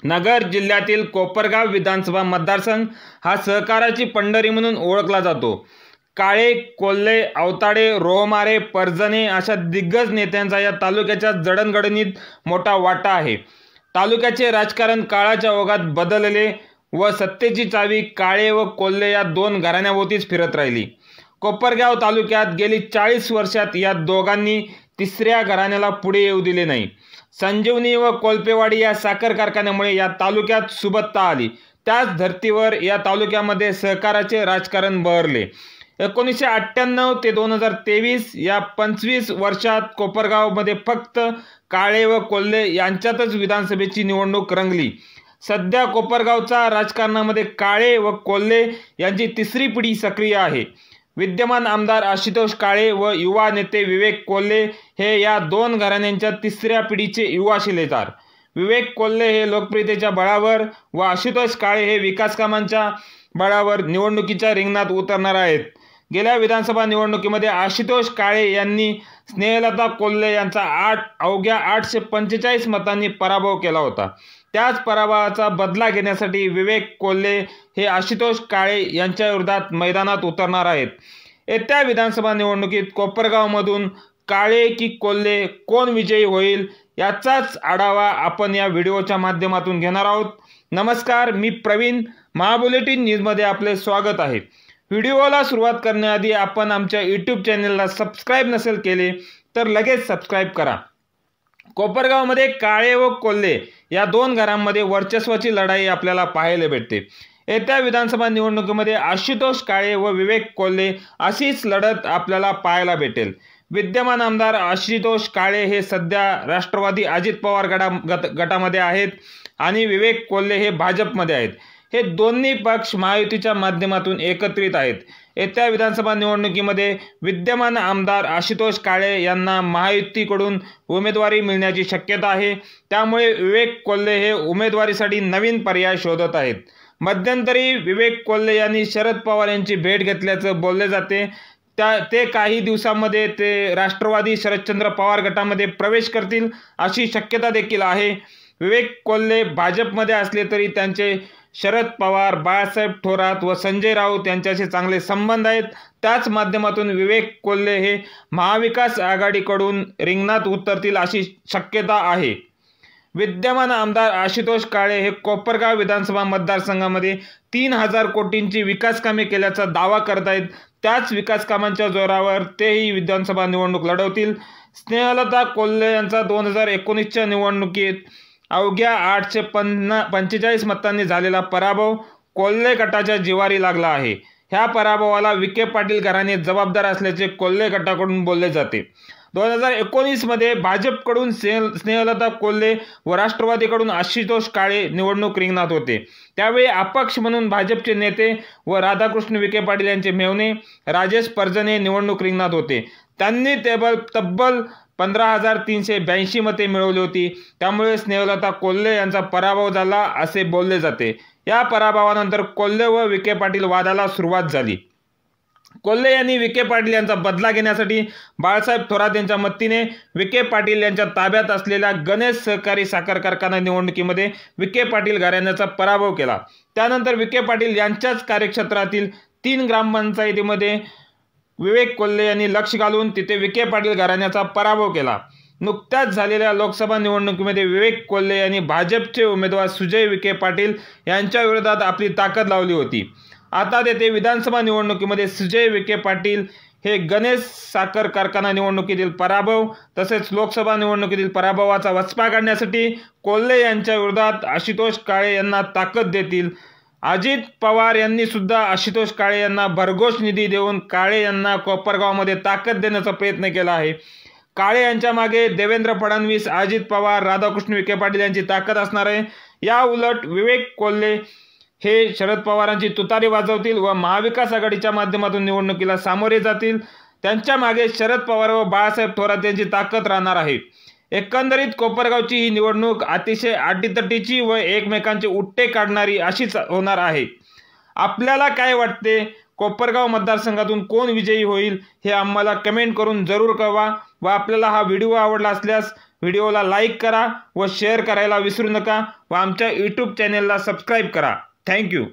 नगर जिल्ह्यातील कोपरगाव विधानसभा मतदारसंघ हा सहकाराची पंढरी म्हणून ओळखला जातो। काळे, कोल्हे, अवताडे, रोहमारे, परजणे अशा दिग्गज नेत्यांचा या तालुक्याच्या जडणघडणीत मोठा वाटा आहे। तालुक्याचे राजकारण काळाच्या ओघात बदलले व सत्तेची चावी काळे व कोल्हे या दोन घराण्यांभोवतीच फिरत राहिली। कोपरगाव तालुक्यात गेली 40 वर्षात या दोघांनी तिसऱ्या घराण्याला पुढे येऊ दिले नाही। संजीवनी व कोल्पेवाडी या साखर कारखान्यामुळे या तालुक्यात सुबत्ता आली। त्याच धर्तीवर या तालुक्यामध्ये सहकाराचे राजकारण बहरले। 1998 ते 2023 या 25 वर्षात कोपरगावमध्ये फक्त काळे व कोल्हे यांच्यातच विधानसभेची निवडणूक रंगली। सध्या कोपरगावच्या राजकारणामध्ये काळे व कोल्हे यांची तिसरी पिढी सक्रिय आहे। विद्यमान आमदार आशुतोष काळे व युवा नेते विवेक कोल्हे हे या दोन घराण्यांच्या तिसऱ्या पिढीचे युवा शिलेदार। विवेक कोल्हे हे लोकप्रियतेच्या बळावर व आशुतोष काळे हे विकास कामांच्या बळावर निवडणुकीच्या रिंगणात उतरणार आहेत। गेल्या विधानसभा निवडणुकीमध्ये आशुतोष काळे यांनी स्नेहलता कोल्हे यांचा अवघ्या 845 मतांनी पराभव केला होता। त्याच पराभवाचा बदला घेण्यासाठी विवेक कोल्हे हे आशुतोष काळे यांच्या विरोधात मैदानात उतरणार आहेत। येत्या विधानसभा निवडणुकीत कोपरगावमधून काळे की कोल्हे कोण विजयी होईल याचाच आढावा आपण या व्हिडिओच्या माध्यमातून घेणार आहोत। नमस्कार, मी प्रवीण, महाबुलेटिन न्यूजमध्ये आपले स्वागत आहे। व्हिडिओला सुरुवात करण्याआधी आपण आमच्या यूट्यूब चॅनलला सबस्क्राईब नसेल केले तर लगेच सबस्क्राईब करा। कोपरगावमध्ये काळे व कोल्हे या दोन घरांमध्ये वर्चस्वाची लढाई आपल्याला पाहायला भेटते। येत्या विधानसभा निवडणुकीमध्ये आशुतोष काळे व विवेक कोल्हे अशीच लढत आपल्याला पाहायला भेटेल। विद्यमान आमदार आशुतोष काळे हे सध्या राष्ट्रवादी अजित पवार गटामध्ये आहेत आणि विवेक कोल्हे हे भाजपमध्ये आहेत। हे दोन्ही पक्ष महायुतीच्या माध्यमातून एकत्रित आहेत। येत्या विधानसभा निवडणुकीमध्ये विद्यमान आमदार आशुतोष काळे यांना महायुतीकडून उमेदवारी मिळण्याची शक्यता आहे। त्यामुळे विवेक कोल्हे हे उमेदवारीसाठी नवीन पर्याय शोधत आहेत। मध्यंतरी विवेक कोल्हे यांनी शरद पवार यांची भेट घेतल्याचं बोलले जाते। ते काही दिवसांमध्ये ते राष्ट्रवादी शरदचंद्र पवार गटामध्ये प्रवेश करतील अशी शक्यता देखील आहे। विवेक कोल्हे भाजपमध्ये असले तरी त्यांचे शरद पवार, बाळासाहेब थोरात व संजय राऊत यांच्याशी चांगले संबंध आहेत। त्याच माध्यमातून विवेक कोल्हे हे महाविकास आघाडीकडून रिंगणात उतरतील अशी शक्यता आहे। विद्यमान आमदार आशुतोष काळे हे कोपरगाव विधानसभा मतदारसंघामध्ये 3000 कोटींची विकास कामे केल्याचा दावा करत आहेत। त्याच विकास कामांच्या जोरावर तेही विधानसभा निवडणूक लढवतील। स्नेहलता कोल्हे यांचा 2019च्या निवडणुकीत अवघ्या 845 मतांनी झालेला पराभव कोल्हे गटाच्या जिवारी लागला आहे। ह्या पराभवाला विखे पाटील घराणे जबाबदार असल्याचे कोल्हे गटाकडून बोलले जाते। 2019 मध्ये भाजपकडून स्नेहलता कोल्हे व राष्ट्रवादीकडून आशुतोष काळे निवडणूक रिंगणात होते। त्यावेळी अपक्ष म्हणून भाजपचे नेते व राधाकृष्ण विखे पाटील यांचे मेव्हणे राजेश परजणे निवडणूक रिंगणात होते। त्यांनी तब्बल 15,382 मते मिळवली होती। त्यामुळे स्नेहलता कोल्हे यांचा पराभव झाला असे बोलले जाते। या पराभवानंतर कोल्हे व विखे पाटील वादाला सुरुवात झाली। कोल्हे यांनी विखे पाटील यांचा बदला घेण्यासाठी बाळासाहेब थोरात यांच्या मदतीने विखे पाटील यांच्या ताब्यात असलेल्या गणेश सहकारी साखर कारखाना निवडणुकीमध्ये विखे पाटील घराण्याचा पराभव केला। त्यानंतर विखे पाटील यांच्याच कार्यक्षेत्रातील 3 ग्रामपंचायतीमध्ये विवेक कोल्हे यांनी लक्ष घालून तिथे विखे पाटील घराण्याचा पराभव केला। नुकत्याच झालेल्या लोकसभा निवडणुकीमध्ये विवेक कोल्हे यांनी भाजपचे उमेदवार सुजय विखे पाटील यांच्या विरोधात आपली ताकद लावली होती। आता तेथे विधानसभा निवडणुकीमध्ये सुजय विखे पाटील हे गणेश साखर कारखाना निवडणुकीतील पराभव तसेच लोकसभा निवडणुकीतील पराभवाचा वचपा काढण्यासाठी कोल्हे यांच्या विरोधात आशुतोष काळे यांना ताकद देतील। अजित पवार यांनी सुद्धा आशुतोष काळे यांना भरघोस निधी देऊन काळे यांना कोपरगावमध्ये ताकद देण्याचा प्रयत्न केला आहे। काळे यांच्या मागे देवेंद्र फडणवीस, अजित पवार, राधाकृष्ण विखे पाटील यांची ताकद असणार आहे। या उलट विवेक कोल्हे हे शरद पवारांची तुतारी वाजवतील व महाविकास आघाडीच्या माध्यमातून निवडणुकीला सामोरे जातील। त्यांच्या मागे शरद पवार व बाळासाहेब थोरात यांची ताकद राहणार आहे। एकंदरीत कोपरगावची ही निवडणूक अतिशय अटीतटीची व एकमेकांचे उट्टे काढणारी अशीच होणार आहे। आपल्याला काय वाटते, कोपरगाव मतदारसंघातून कोण विजयी होईल हे आम्हाला कमेंट करून जरूर कळवा व आपल्याला हा व्हिडिओ आवडला असल्यास व्हिडिओला लाईक करा व शेअर करायला विसरू नका व आमच्या यूट्यूब चॅनेलला सबस्क्राईब करा. थँक्यू.